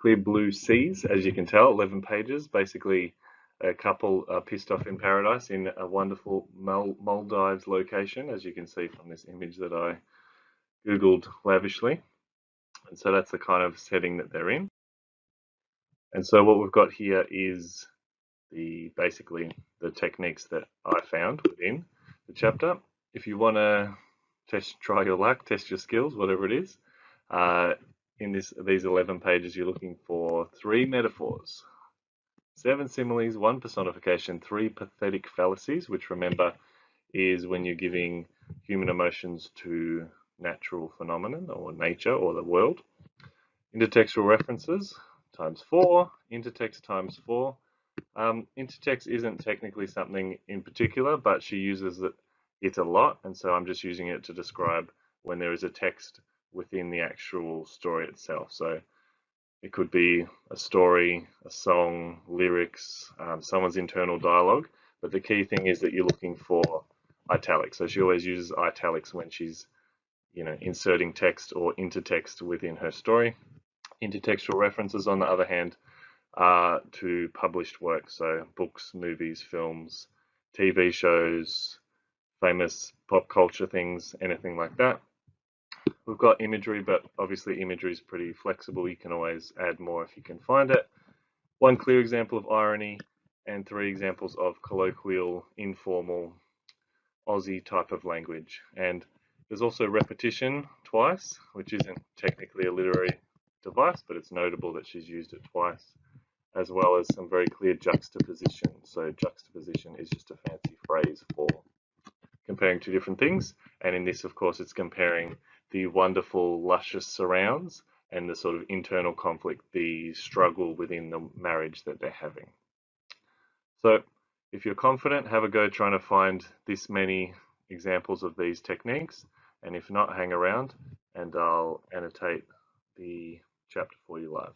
Clear blue seas, as you can tell, 11 pages. Basically, a couple are pissed off in paradise in a wonderful Maldives location, as you can see from this image that I Googled lavishly. And so that's the kind of setting that they're in. And so what we've got here is basically the techniques that I found within the chapter. If you want to try your luck, test your skills, whatever it is, in these 11 pages, you're looking for 3 metaphors, 7 similes, 1 personification, 3 pathetic fallacies, which remember is when you're giving human emotions to natural phenomenon or nature or the world. Intertextual references times 4, intertext times 4. Intertext isn't technically something in particular, but she uses it a lot, and so I'm just using it to describe when there is a text within the actual story itself. So it could be a story, a song, lyrics, someone's internal dialogue, but the key thing is that you're looking for italics. So she always uses italics when she's inserting text or intertext within her story. Intertextual references, on the other hand, are to published works, so books, movies, films, TV shows, famous pop culture things, anything like that. We've got imagery, but obviously imagery is pretty flexible. You can always add more if you can find it. 1 clear example of irony and 3 examples of colloquial, informal, Aussie type of language. And there's also repetition twice, which isn't technically a literary device, but it's notable that she's used it twice, as well as some very clear juxtaposition. So juxtaposition is just a fancy phrase for comparing 2 different things. And in this, of course, it's comparing the wonderful, luscious surrounds and the sort of internal conflict, the struggle within the marriage that they're having. So if you're confident, have a go trying to find this many examples of these techniques. And if not, hang around and I'll annotate the chapter for you live.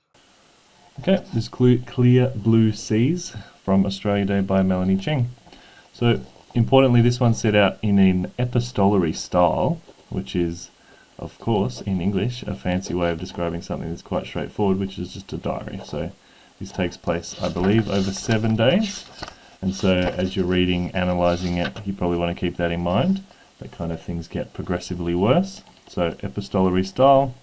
Okay, this Clear Blue Seas from Australia Day by Melanie Cheng. So importantly, this one's set out in an epistolary style, which is, of course, in English, a fancy way of describing something that's quite straightforward, which is just a diary. So this takes place, I believe, over 7 days. And so as you're reading, analysing it, you probably want to keep that in mind. That kind of things get progressively worse. So epistolary style.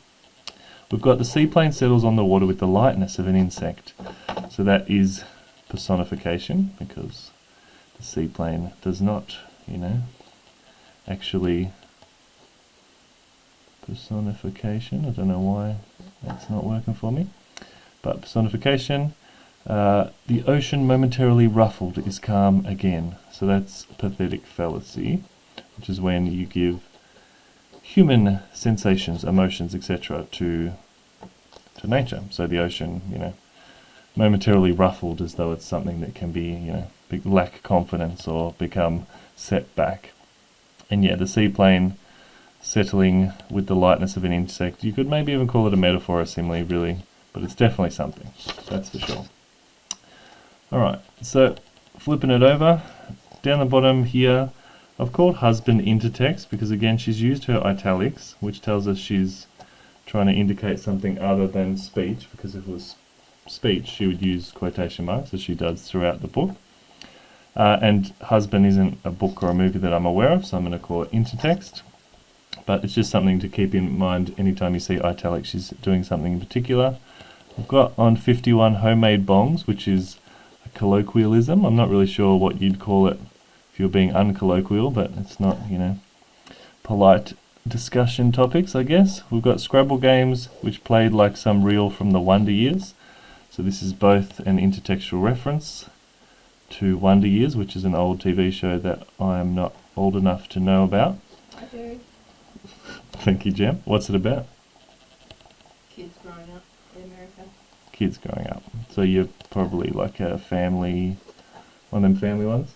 We've got the seaplane settles on the water with the lightness of an insect. So that is personification, because the seaplane does not, actually personification. I don't know why that's not working for me. But personification, the ocean momentarily ruffled is calm again. So that's pathetic fallacy, which is when you give human sensations, emotions, etc. to nature. So the ocean, momentarily ruffled, as though it's something that can be, lack confidence or become set back. And yeah, the seaplane settling with the lightness of an insect. You could maybe even call it a metaphor or simile, really, but it's definitely something, that's for sure. Alright, so flipping it over, down the bottom here, I've called husband intertext because, again, she's used her italics, which tells us she's trying to indicate something other than speech, because if it was speech, she would use quotation marks, as she does throughout the book. And husband isn't a book or a movie that I'm aware of, so I'm going to call it intertext. But it's just something to keep in mind anytime you see italics, she's doing something in particular. We've got on 51 homemade bongs, which is a colloquialism. I'm not really sure what you'd call it if you're being uncolloquial, but it's not, polite discussion topics, I guess. We've got Scrabble games, which played like some reel from the Wonder Years. So this is both an intertextual reference to Wonder Years, which is an old TV show that I am not old enough to know about. I do. Thank you, Jem. What's it about? Kids growing up in America. Kids growing up. So you're probably like a family, one of them family ones?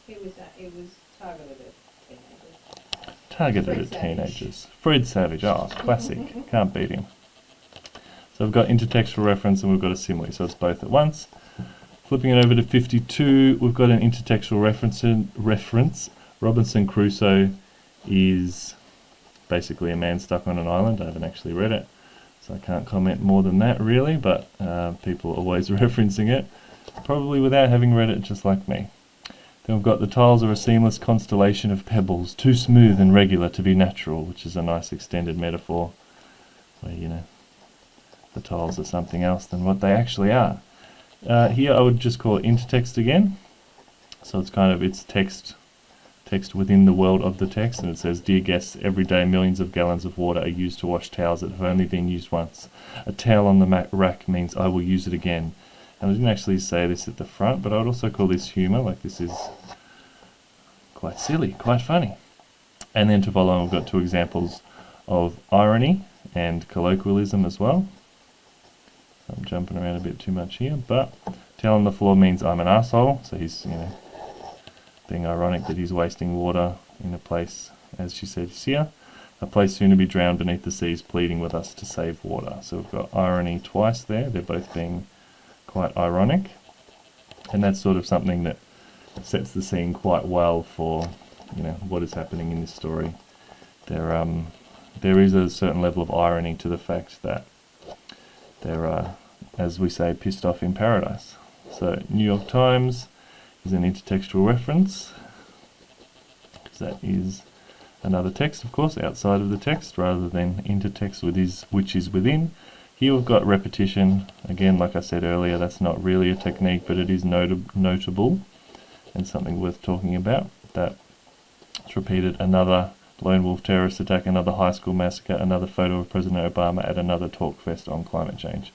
It was targeted at teenagers. Targeted at teenagers. Fred Savage. Oh, classic. Can't beat him. So we've got intertextual reference and we've got a simile, so it's both at once. Flipping it over to 52, we've got an intertextual reference. Robinson Crusoe is basically a man stuck on an island. I haven't actually read it. So I can't comment more than that really, but people are always referencing it, probably without having read it, just like me. Then we've got the tiles are a seamless constellation of pebbles, too smooth and regular to be natural, which is a nice extended metaphor where, you know, the tiles are something else than what they actually are. Here I would just call it intertext again. So it's kind of, it's text within the world of the text, and it says, "Dear guests, every day millions of gallons of water are used to wash towels that have only been used once. A towel on the rack means I will use it again." And I didn't actually say this at the front, but I would also call this humour, like this is quite silly, quite funny. And then to follow, we've got two examples of irony and colloquialism as well. I'm jumping around a bit too much here, but towel on the floor means I'm an asshole, so he's, you know, being ironic that he's wasting water in a place, as she said here, a place soon to be drowned beneath the seas, pleading with us to save water. So we've got irony twice there, they're both being quite ironic, and that's sort of something that sets the scene quite well for, you know, what is happening in this story. There is a certain level of irony to the fact that they're, as we say, pissed off in paradise. So New York Times is an intertextual reference, because that is another text, of course, outside of the text, rather than intertext which is within. Here we've got repetition. Again, like I said earlier, that's not really a technique, but it is notable and something worth talking about. That it's repeated: another lone wolf terrorist attack, another high school massacre, another photo of President Obama at another talk fest on climate change.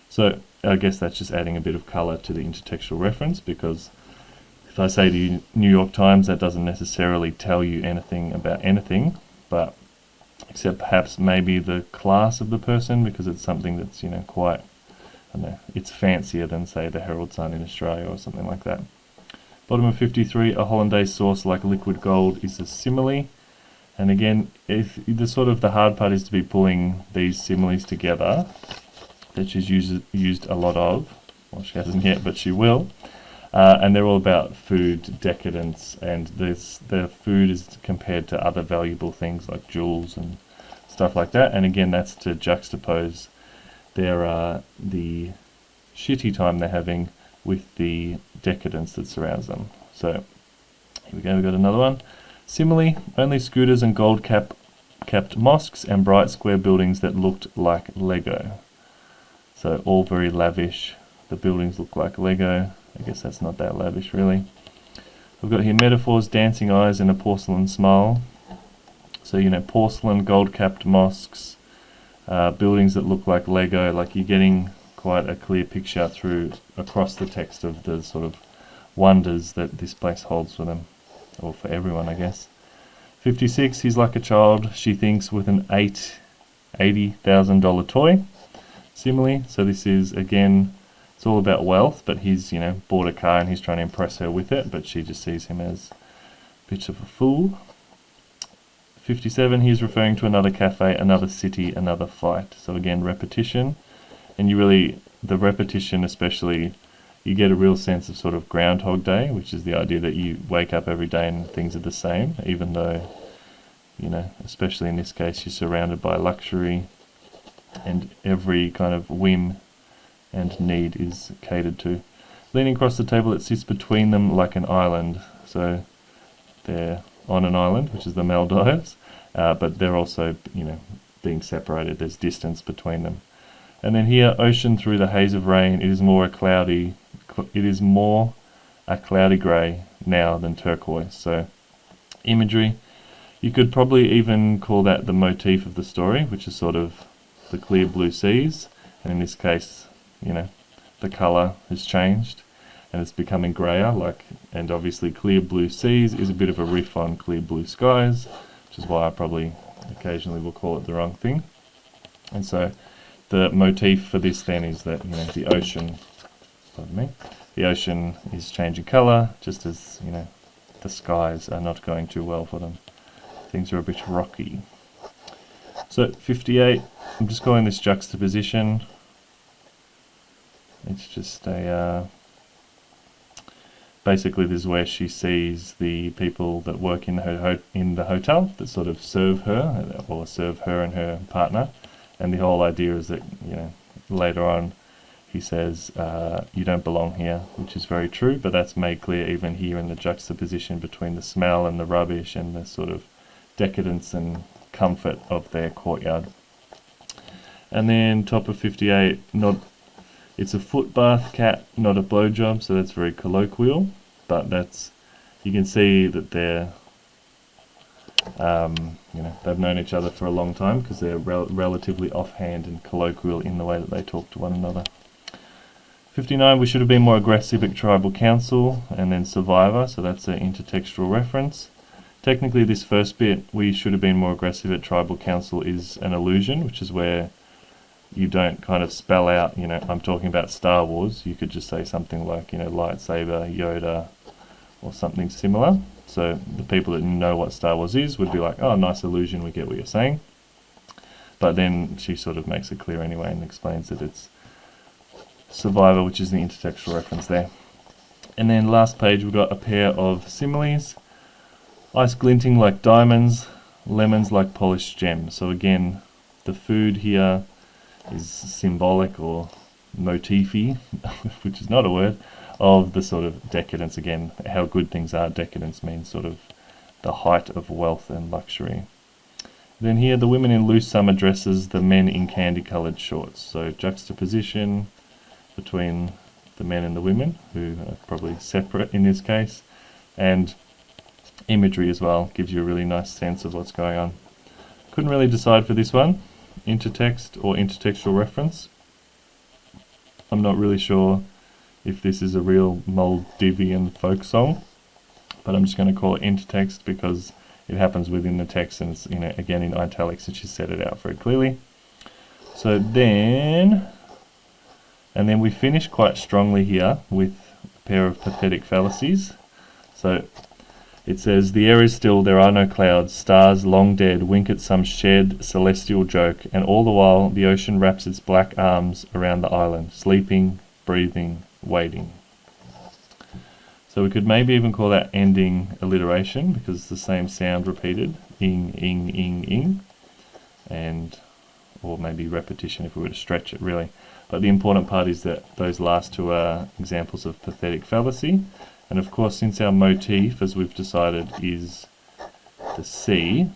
So I guess that's just adding a bit of colour to the intertextual reference, because if I say to you New York Times, that doesn't necessarily tell you anything about anything, but except perhaps maybe the class of the person, because it's something that's, you know, quite, I don't know, it's fancier than, say, the Herald Sun in Australia or something like that. Bottom of 53, a hollandaise sauce like liquid gold is a simile. And again, if the sort of the hard part is to be pulling these similes together, that she's used a lot of. Well, she hasn't yet, but she will. And they're all about food decadence, and the food is compared to other valuable things like jewels and stuff like that. And again, that's to juxtapose the shitty time they're having with the decadence that surrounds them. So here we go, we've got another one. Simile, only scooters and gold-capped mosques and bright square buildings that looked like Lego. So all very lavish. The buildings look like Lego. I guess that's not that lavish really. We've got here metaphors: dancing eyes and a porcelain smile. So, you know, porcelain, gold-capped mosques, buildings that look like Lego, like you're getting quite a clear picture across the text of the sort of wonders that this place holds for them, or for everyone, I guess. 56, he's like a child, she thinks, with an $80,000 toy. Simile, so this is, again, it's all about wealth, but he's, you know, bought a car and he's trying to impress her with it, but she just sees him as a bit of a fool. 57, he's referring to another cafe, another city, another fight. So again, repetition, and the repetition especially, you get a real sense of sort of Groundhog Day, which is the idea that you wake up every day and things are the same, even though, you know, especially in this case, you're surrounded by luxury and every kind of whim and need is catered to. Leaning across the table, it sits between them like an island. So they're on an island, which is the Maldives, but they're also, you know, being separated. There's distance between them. And then here, ocean through the haze of rain. It is more a cloudy grey now than turquoise. So imagery. You could probably even call that the motif of the story, which is sort of the clear blue seas. And in this case, you know, the colour has changed and it's becoming greyer, and obviously clear blue seas is a bit of a riff on clear blue skies, which is why I probably occasionally will call it the wrong thing. And so the motif for this then is that, you know, the ocean is changing colour, just as, you know, the skies are not going too well for them. Things are a bit rocky. So 58, I'm just calling this juxtaposition. It's just basically this is where she sees the people that work in the hotel that sort of serve her and her partner, And the whole idea is that, later on he says, you don't belong here, which is very true, but that's made clear even here in the juxtaposition between the smell and the rubbish and the sort of decadence and comfort of their courtyard. And then top of 58, it's a footbath cat, not a blowjob, so that's very colloquial, but you can see that they're, they've known each other for a long time because they're relatively offhand and colloquial in the way that they talk to one another. 59, we should have been more aggressive at tribal council, and then survivor, so that's an intertextual reference. Technically this first bit, we should have been more aggressive at tribal council, is an allusion, which is where you don't kind of spell out, I'm talking about Star Wars. You could just say something like, lightsaber, Yoda, or something similar. So the people that know what Star Wars is would be like, oh, nice allusion, we get what you're saying. But then she sort of makes it clear anyway and explains that it's survivor, which is the intertextual reference there. And then last page, we've got a pair of similes. Ice glinting like diamonds, lemons like polished gems. So again, the food here is symbolic or motify, which is not a word, of the sort of decadence. Again, how good things are. Decadence means sort of the height of wealth and luxury. Then here, the women in loose summer dresses, the men in candy-coloured shorts. So juxtaposition between the men and the women, who are probably separate in this case, and imagery as well, gives you a really nice sense of what's going on. Couldn't really decide for this one, intertext or intertextual reference. I'm not really sure if this is a real Maldivian folk song, but I'm just going to call it intertext because it happens within the text and it's again in italics, and she set it out very clearly. So then we finish quite strongly here with a pair of pathetic fallacies. So it says, the air is still, there are no clouds, stars long dead wink at some shared celestial joke, and all the while the ocean wraps its black arms around the island, sleeping, breathing, waiting. So we could maybe even call that ending alliteration because it's the same sound repeated, ing, ing, ing, ing, or maybe repetition if we were to stretch it really. But the important part is that those last two are examples of pathetic fallacy. And of course, since our motif, as we've decided, is the sea,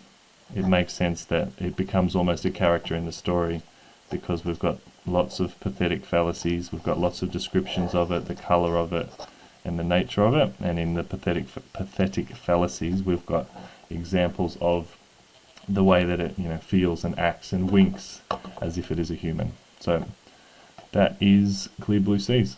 it makes sense that it becomes almost a character in the story because we've got lots of pathetic fallacies, we've got lots of descriptions of it, the colour of it, and the nature of it. And in the pathetic fallacies, we've got examples of the way that it feels and acts and winks as if it is a human. So that is Clear Blue Seas.